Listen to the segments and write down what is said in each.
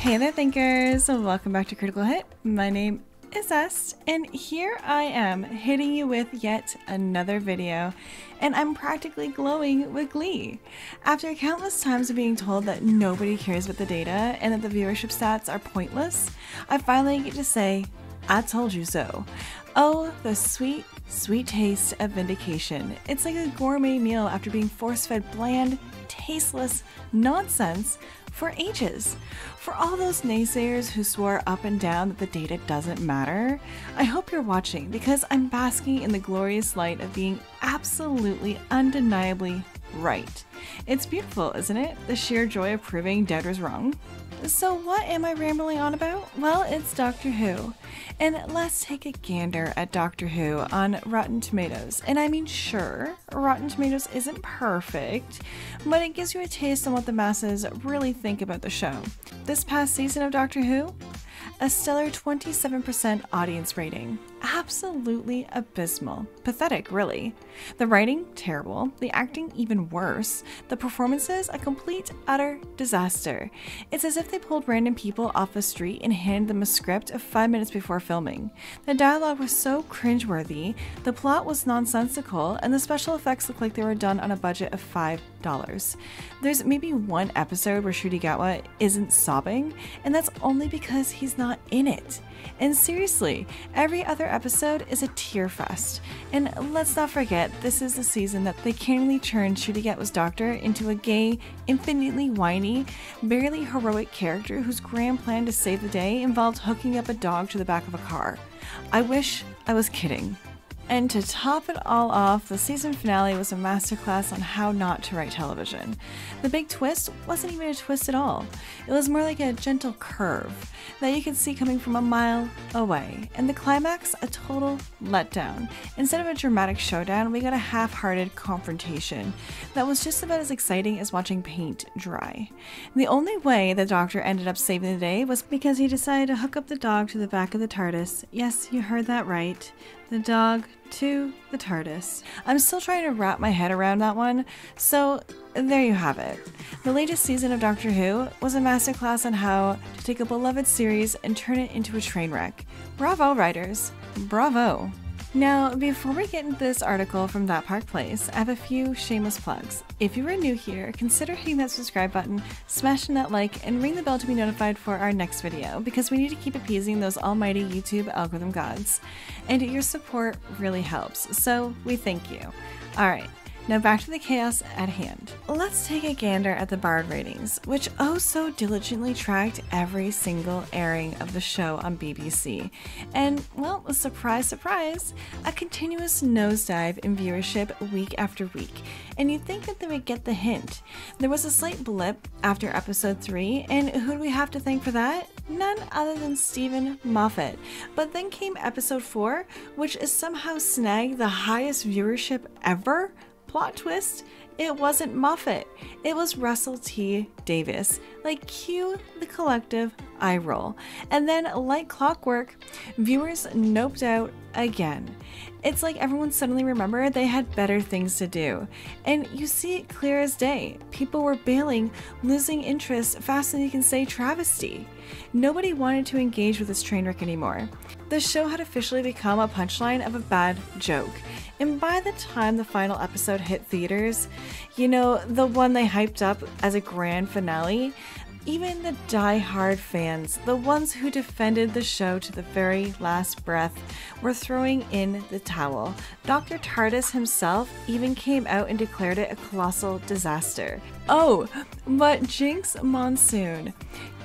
Hey there thinkers, welcome back to Critical Hit. My name is Est, and here I am hitting you with yet another video, and I'm practically glowing with glee. After countless times of being told that nobody cares about the data and that the viewership stats are pointless, I finally get to say, I told you so. Oh, the sweet, sweet taste of vindication. It's like a gourmet meal after being force-fed bland, tasteless nonsense for ages. For all those naysayers who swore up and down that the data doesn't matter, I hope you're watching because I'm basking in the glorious light of being absolutely, undeniably right. It's beautiful, isn't it? The sheer joy of proving doubters wrong. So what am I rambling on about? Well, it's Doctor Who. And let's take a gander at Doctor Who on Rotten Tomatoes. And I mean, sure, Rotten Tomatoes isn't perfect, but it gives you a taste on what the masses really think about the show. This past season of Doctor Who, a stellar 27% audience rating. Absolutely abysmal. Pathetic, really. The writing, terrible. The acting, even worse. The performances, a complete, utter disaster. It's as if they pulled random people off the street and handed them a script 5 minutes before filming. The dialogue was so cringeworthy, the plot was nonsensical, and the special effects looked like they were done on a budget of $5. There's maybe one episode where Ncuti Gatwa isn't sobbing, and that's only because he's not in it. And seriously, every other episode is a tear fest. And let's not forget, this is the season that they cannily turned Ncuti Gatwa's doctor into a gay, infinitely whiny, barely heroic character whose grand plan to save the day involved hooking up a dog to the back of a car. I wish I was kidding. And to top it all off, the season finale was a masterclass on how not to write television. The big twist wasn't even a twist at all. It was more like a gentle curve that you could see coming from a mile away. And the climax, a total letdown. Instead of a dramatic showdown, we got a half-hearted confrontation that was just about as exciting as watching paint dry. The only way the Doctor ended up saving the day was because he decided to hook up the dog to the back of the TARDIS. Yes, you heard that right. The dog to the TARDIS. I'm still trying to wrap my head around that one, so there you have it. The latest season of Doctor Who was a masterclass on how to take a beloved series and turn it into a train wreck. Bravo, writers. Bravo. Now, before we get into this article from That Park Place, I have a few shameless plugs. If you are new here, consider hitting that subscribe button, smashing that like, and ring the bell to be notified for our next video, because we need to keep appeasing those almighty YouTube algorithm gods. And your support really helps, so we thank you. Alright. Now back to the chaos at hand. Let's take a gander at the Bard ratings, which oh so diligently tracked every single airing of the show on BBC. And, well, surprise, surprise, a continuous nosedive in viewership week after week. And you'd think that they would get the hint. There was a slight blip after episode 3, and who do we have to thank for that? None other than Stephen Moffat. But then came episode 4, which is somehow snagged the highest viewership ever? Plot twist, it wasn't Moffat, it was RussellTDavies. Like, cue the collective eye roll. And then, like clockwork, viewers noped out again. It's like everyone suddenly remembered they had better things to do. And you see it clear as day. People were bailing, losing interest faster than you can say travesty. Nobody wanted to engage with this train wreck anymore. The show had officially become a punchline of a bad joke. And by the time the final episode hit theaters, you know, the one they hyped up as a grand finale, even the die-hard fans, the ones who defended the show to the very last breath, were throwing in the towel. Dr. TARDIS himself even came out and declared it a colossal disaster. Oh, but Jinx Monsoon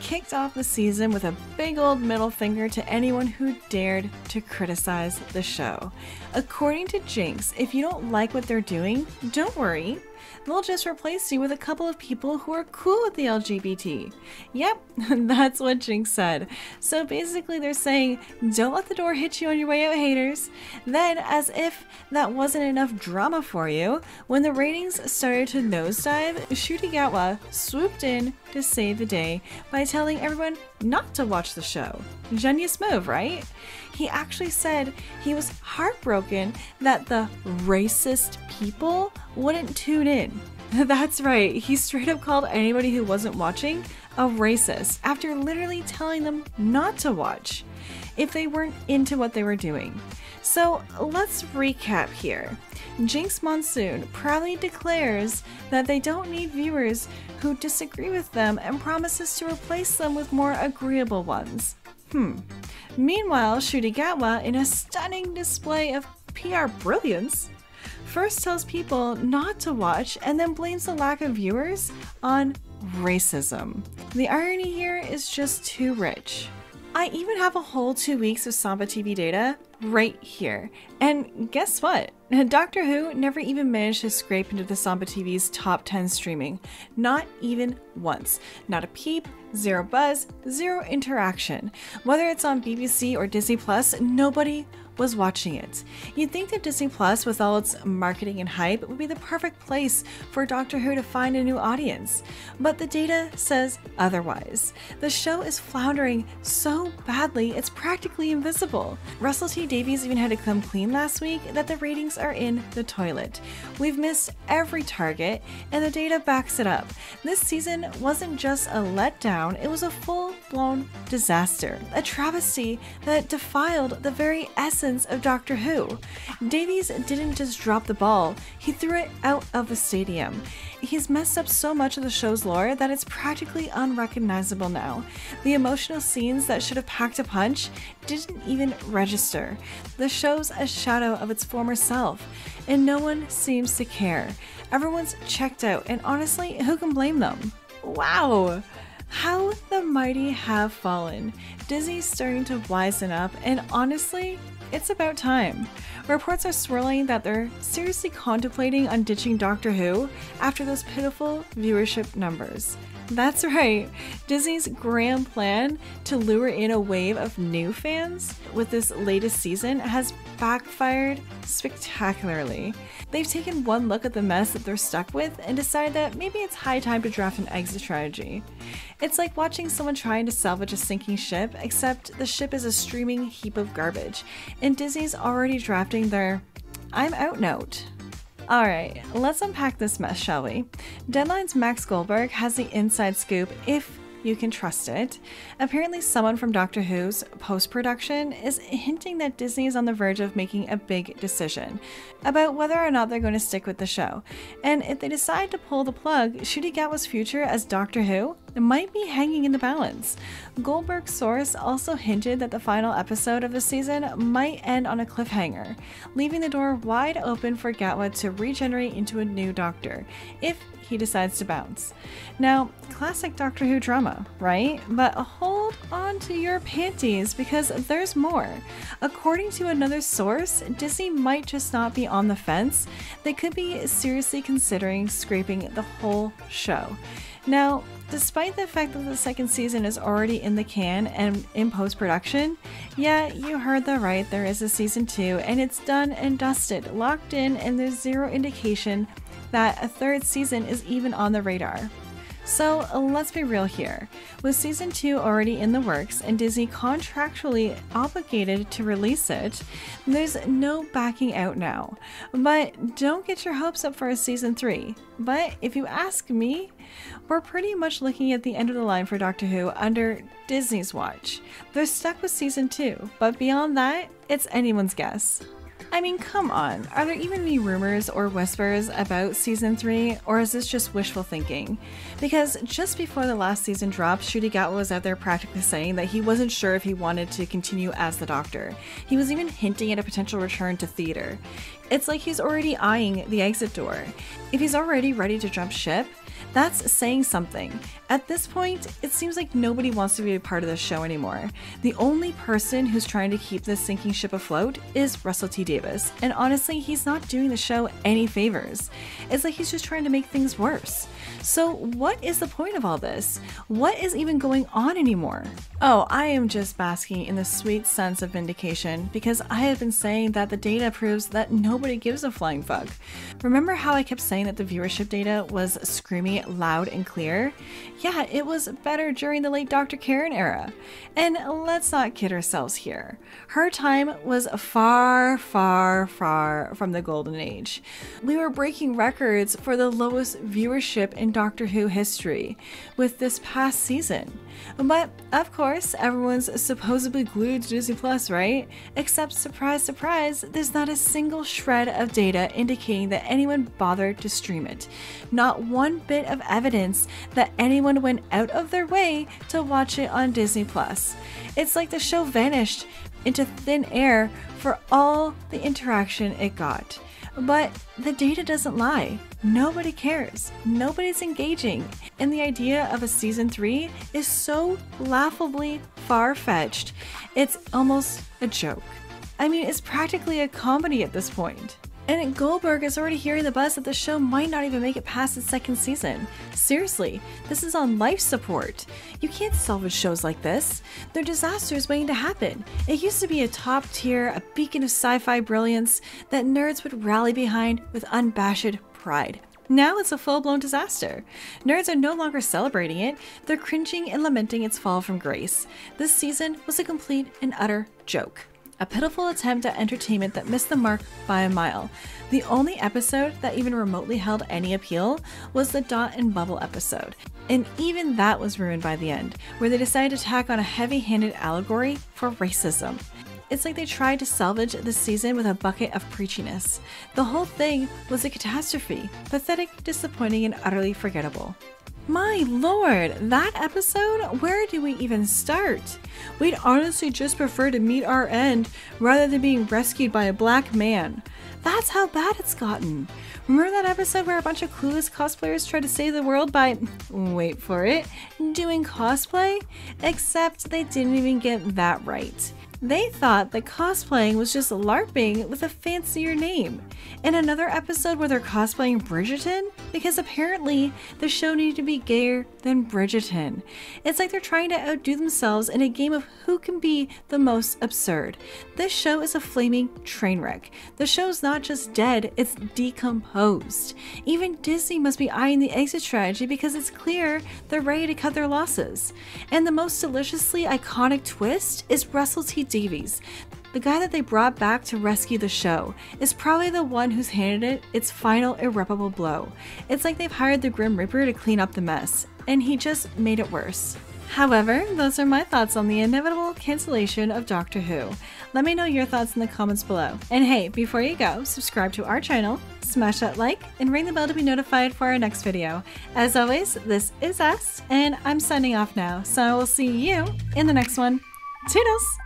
kicked off the season with a big old middle finger to anyone who dared to criticize the show. According to Jinx, if you don't like what they're doing, don't worry. They'll just replace you with a couple of people who are cool with the LGBT. Yep, that's what Jinx said. So basically they're saying, don't let the door hit you on your way out, haters. Then, as if that wasn't enough drama for you, when the ratings started to nosedive, Ncuti Gatwa swooped in to save the day by telling everyone not to watch the show. Genius move, right? He actually said he was heartbroken that the racist people wouldn't tune in. That's right, he straight up called anybody who wasn't watching a racist after literally telling them not to watch if they weren't into what they were doing. So let's recap here. Jinx Monsoon proudly declares that they don't need viewers who disagree with them and promises to replace them with more agreeable ones. Meanwhile, Shudigawa, in a stunning display of PR brilliance, first tells people not to watch and then blames the lack of viewers on racism. The irony here is just too rich. I even have a whole 2 weeks of Samba TV data right here. And guess what? Doctor Who never even managed to scrape into the Samba TV's top 10 streaming. Not even once. Not a peep, zero buzz, zero interaction. Whether it's on BBC or Disney Plus, nobody was watching it. You'd think that Disney Plus, with all its marketing and hype, would be the perfect place for Doctor Who to find a new audience. But the data says otherwise. The show is floundering so badly, it's practically invisible. RussellTDavies even had to come clean last week that the ratings are in the toilet. We've missed every target, and the data backs it up. This season wasn't just a letdown, it was a full-blown disaster. A travesty that defiled the very essence of Doctor Who. Davies didn't just drop the ball, he threw it out of the stadium. He's messed up so much of the show's lore that it's practically unrecognizable now. The emotional scenes that should have packed a punch didn't even register. The show's a shadow of its former self, and no one seems to care. Everyone's checked out, and honestly, who can blame them? Wow! How the mighty have fallen. Disney's starting to wisen up, and honestly, it's about time. Reports are swirling that they're seriously contemplating on ditching Doctor Who after those pitiful viewership numbers. That's right, Disney's grand plan to lure in a wave of new fans with this latest season has backfired spectacularly. They've taken one look at the mess that they're stuck with and decided that maybe it's high time to draft an exit strategy. It's like watching someone trying to salvage a sinking ship, except the ship is a streaming heap of garbage, and Disney's already drafting their "I'm out" note. Alright, let's unpack this mess, shall we? Deadline's Max Goldberg has the inside scoop, if you can trust it. Apparently someone from Doctor Who's post-production is hinting that Disney is on the verge of making a big decision about whether or not they're going to stick with the show. And if they decide to pull the plug, Shudigawa's future as Doctor Who might be hanging in the balance. Goldberg's source also hinted that the final episode of the season might end on a cliffhanger, leaving the door wide open for Gatwa to regenerate into a new Doctor, if he decides to bounce. Now, classic Doctor Who drama, right? But hold on to your panties because there's more. According to another source, Disney might just not be on the fence. They could be seriously considering scraping the whole show. Now, despite the fact that the second season is already in the can and in post-production, yeah, you heard that right, there is a season 2 and it's done and dusted, locked in, and there's zero indication that a third season is even on the radar. So let's be real here. With season 2 already in the works and Disney contractually obligated to release it, there's no backing out now. But don't get your hopes up for a season 3. But if you ask me, we're pretty much looking at the end of the line for Doctor Who under Disney's watch. They're stuck with season 2, but beyond that, it's anyone's guess. I mean, come on, are there even any rumors or whispers about season 3, or is this just wishful thinking? Because just before the last season dropped, Shudigawa was out there practically saying that he wasn't sure if he wanted to continue as the Doctor. He was even hinting at a potential return to theater. It's like he's already eyeing the exit door. If he's already ready to jump ship, that's saying something. At this point, it seems like nobody wants to be a part of this show anymore. The only person who's trying to keep this sinking ship afloat is RussellTDavies, and honestly, he's not doing the show any favors. It's like he's just trying to make things worse. So what is the point of all this? What is even going on anymore? Oh, I am just basking in the sweet sense of vindication because I have been saying that the data proves that nobody gives a flying fuck. Remember how I kept saying that the viewership data was screaming it loud and clear. Yeah, it was better during the late Dr. Karen era. And let's not kid ourselves here. Her time was far, far, far from the golden age. We were breaking records for the lowest viewership in Doctor Who history with this past season. But of course, everyone's supposedly glued to Disney Plus, right? Except surprise, surprise, there's not a single shred of data indicating that anyone bothered to stream it. Not one bit of evidence that anyone went out of their way to watch it on Disney Plus. It's like the show vanished into thin air for all the interaction it got. But the data doesn't lie. Nobody cares. Nobody's engaging. And the idea of a season 3 is so laughably far-fetched, it's almost a joke. I mean, it's practically a comedy at this point. And Goldberg is already hearing the buzz that the show might not even make it past its second season. Seriously, this is on life support. You can't salvage shows like this. They're disasters waiting to happen. It used to be a top tier, a beacon of sci-fi brilliance that nerds would rally behind with unabashed pride. Now it's a full-blown disaster. Nerds are no longer celebrating it, they're cringing and lamenting its fall from grace. This season was a complete and utter joke. A pitiful attempt at entertainment that missed the mark by a mile. The only episode that even remotely held any appeal was the Dot and Bubble episode. And even that was ruined by the end, where they decided to tack on a heavy-handed allegory for racism. It's like they tried to salvage this season with a bucket of preachiness. The whole thing was a catastrophe, pathetic, disappointing, and utterly forgettable. My lord, that episode? Where do we even start? We'd honestly just prefer to meet our end rather than being rescued by a black man. That's how bad it's gotten. Remember that episode where a bunch of clueless cosplayers tried to save the world by, wait for it, doing cosplay? Except they didn't even get that right. They thought that cosplaying was just LARPing with a fancier name. In another episode where they're cosplaying Bridgerton, because apparently the show needed to be gayer than Bridgerton. It's like they're trying to outdo themselves in a game of who can be the most absurd. This show is a flaming train wreck. The show's not just dead, it's decomposed. Even Disney must be eyeing the exit strategy because it's clear they're ready to cut their losses. And the most deliciously iconic twist is RussellTDavies. The guy that they brought back to rescue the show is probably the one who's handed it its final irreparable blow. It's like they've hired the Grim Reaper to clean up the mess, and he just made it worse. However, those are my thoughts on the inevitable cancellation of Doctor Who. Let me know your thoughts in the comments below. And hey, before you go, subscribe to our channel, smash that like, and ring the bell to be notified for our next video. As always, this is us, and I'm signing off now, so I will see you in the next one. Toodles!